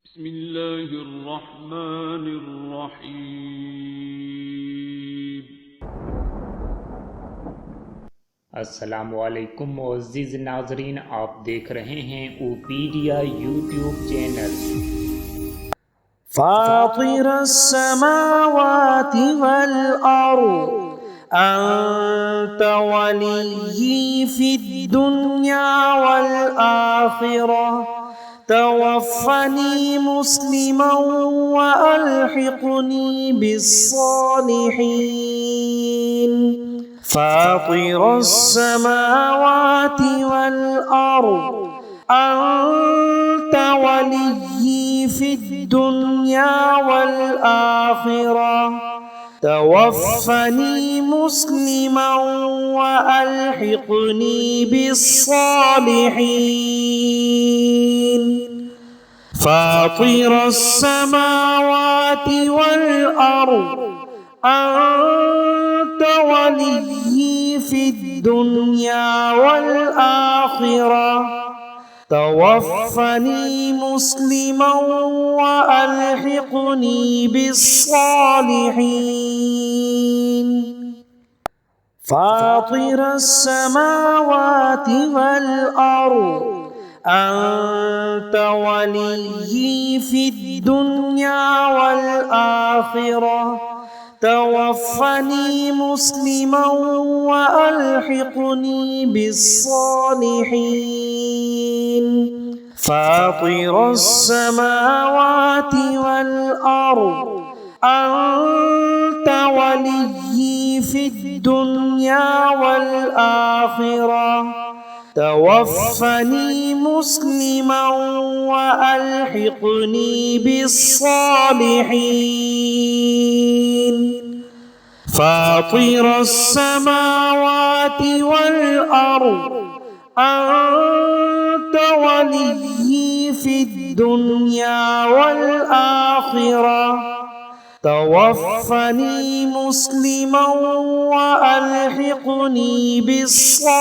بسم الله الرحمن الرحیم۔ अस्सलामुअलैकुम मुअज़्ज़िज़ नाज़रीन, आप देख रहे हैं उपेडिया यूट्यूब चैनल। फातिर अस्समावाति वल अर्द अंत वलिय्यी फिद दुनिया वल आखिरह तवफ़्फ़नी मुस्लिमन व अल्हिक़नी बिस्सालिहीन। फातिर अस्समावाति वल अर्द अंत वलिय्यी फिद दुनिया वल आखिरह तवफ़्फ़नी मुस्लिमन व अल्हिक़नी बिस्सालिहीन। फातिर अस्समावाति वल अर्द अंत वलिय्यी फिद दुनिया वल आखिरह तवफ़्फ़नी मुस्लिमन व अल्हिक़नी बिस्सालिहीन। फातिर अस्समावाति वल अर्द अंत वलिय्यी फिद दुनिया वल आखिरह तवफ़्फ़नी मुस्लिमन व अल्हिक़नी बिस्सालिहीन। फातिर अस्समावाति वल अर्द अंत वलिय्यी फिद दुनिया वल आखिरह तवफ़्फ़नी मुस्लिमन व अल्हिक़नी बिस्सालिहीन। फातिर अस्समावाति वल अर्द अंत वलिय्यी फिद दुनिया वल आखिरह तवफ़्फ़नी मुस्लिमन व अल्हिक़नी बिस्सालिहीन।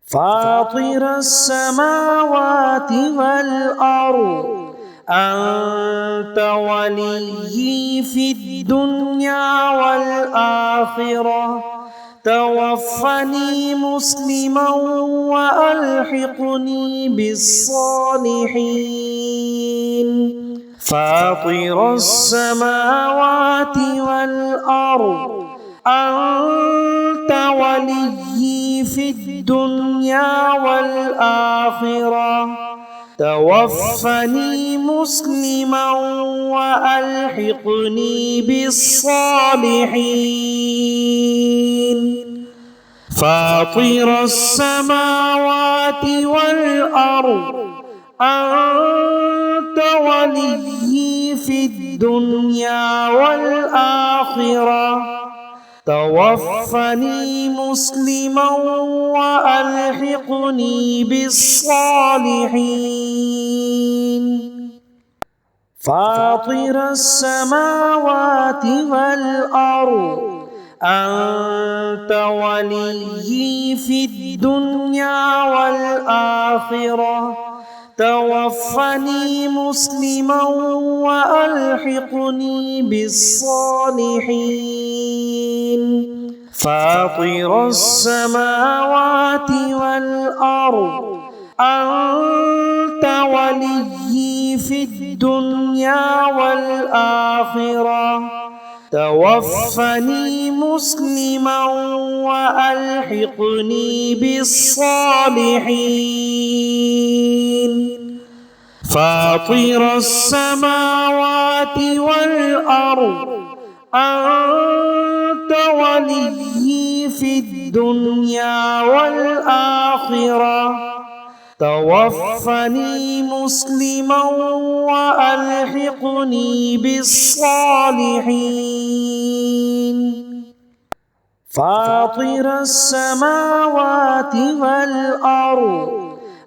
फातिर अस्समावाति वल अर्द अंत वलिय्यी फिद दुनिया वल आखिरह तवफ़्फ़नी मुस्लिमन व अल्हिक़नी बिस्सालिहीन। फातिर अस्समावाति वल अर्द अंत वलिय्यी फिद दुनिया वल आखिरह तवफ़्फ़नी मुस्लिमन व अल्हिक़नी बिस्सालिहीन। फातिर अस्समावाति वल अर्द अंत वलिय्यी फिद दुनिया वल आखिरह तवफ़्फ़नी मुस्लिमन व अल्हिक़नी बिस्सालिहीन। फातिर अस्समावाति वल अर्द अंत वलिय्यी फिद दुनिया वल आखिरह तवफ़्फ़नी मुस्लिमन व अल्हिक़नी बिस्सालिहीन। फातिर अस्समावाति वल अर्द अंत वलिय्यी फिद दुनिया वल आखिरह तवफ़्फ़नी मुस्लिमन व अल्हिक़नी बिस्सालिहीन। फातिर अस्समावाति वल अर्द अंत वलिय्यी फिद दुनिया वल आखिरह तवफ़्फ़नी मुस्लिमन व अल्हिक़नी बिस्सालिहीन। फातिर अस्समावाति वल अर्द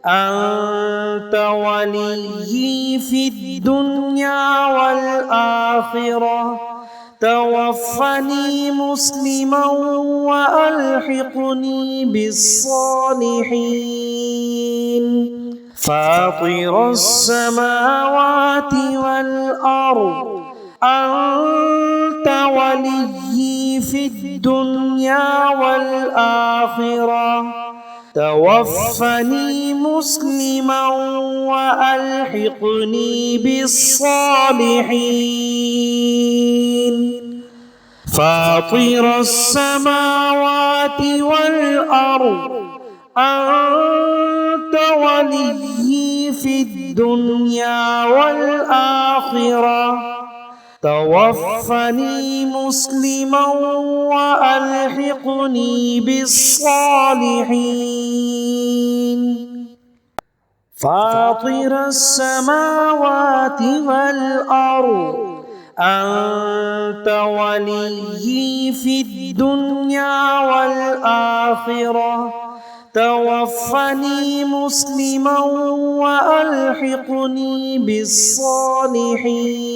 अंत वलिय्यी फिद दुनिया वल आखिरह तवफ़्फ़नी मुस्लिमन व अल्हिक़नी बिस्सालिहीन। فاطر السماوات والأرض أنت وليي في الدنيا والآخرة توفني مسلما وألحقني بالصالحين فاطر السماوات والأرض أنت وليي في الدنيا والآخرة توفني مسلما وألحقني بالصالحين فاطر السماوات والأرض أنت وليي في الدنيا والآخرة توفني مسلما وألحقني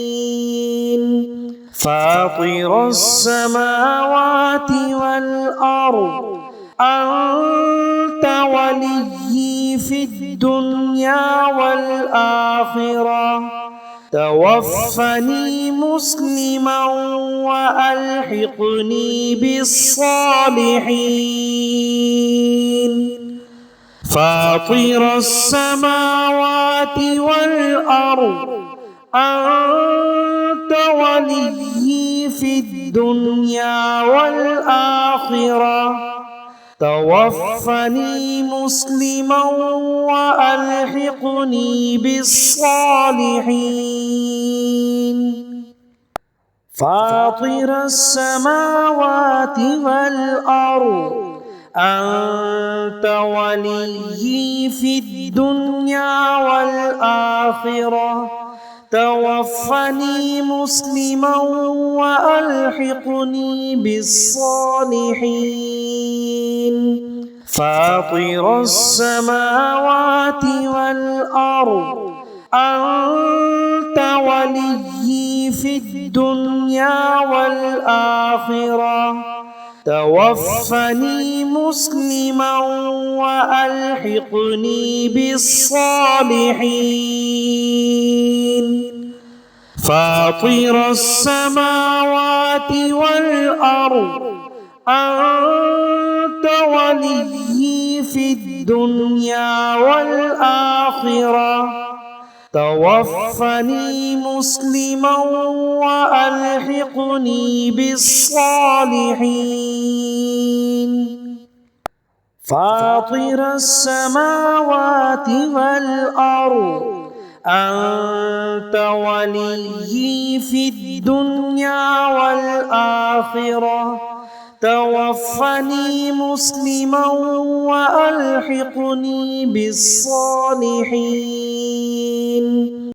بالصالحين فاطر السماوات والأرض أنت وليي في الدنيا والآخرة توفني مسلما وألحقني بالصالحين فاطر السماوات والأرض أنت وليي في الدنيا والآخرة توفني مسلما وألحقني بالصالحين فاطر السماوات والأرض أنت وليي في الدنيا والآخرة توفني مسلما وألحقني بالصالحين فاطر السماوات والأرض أنت وليي في الدنيا والآخرة توفني مسلما وألحقني بالصالحين فاطر السماوات والأرض أنت وليي في الدنيا والآخرة توفني مسلما وألحقني بالصالحين فاطر السماوات والأرض أنت وليي في الدنيا والآخرة توفني مسلما وألحقني بالصالحين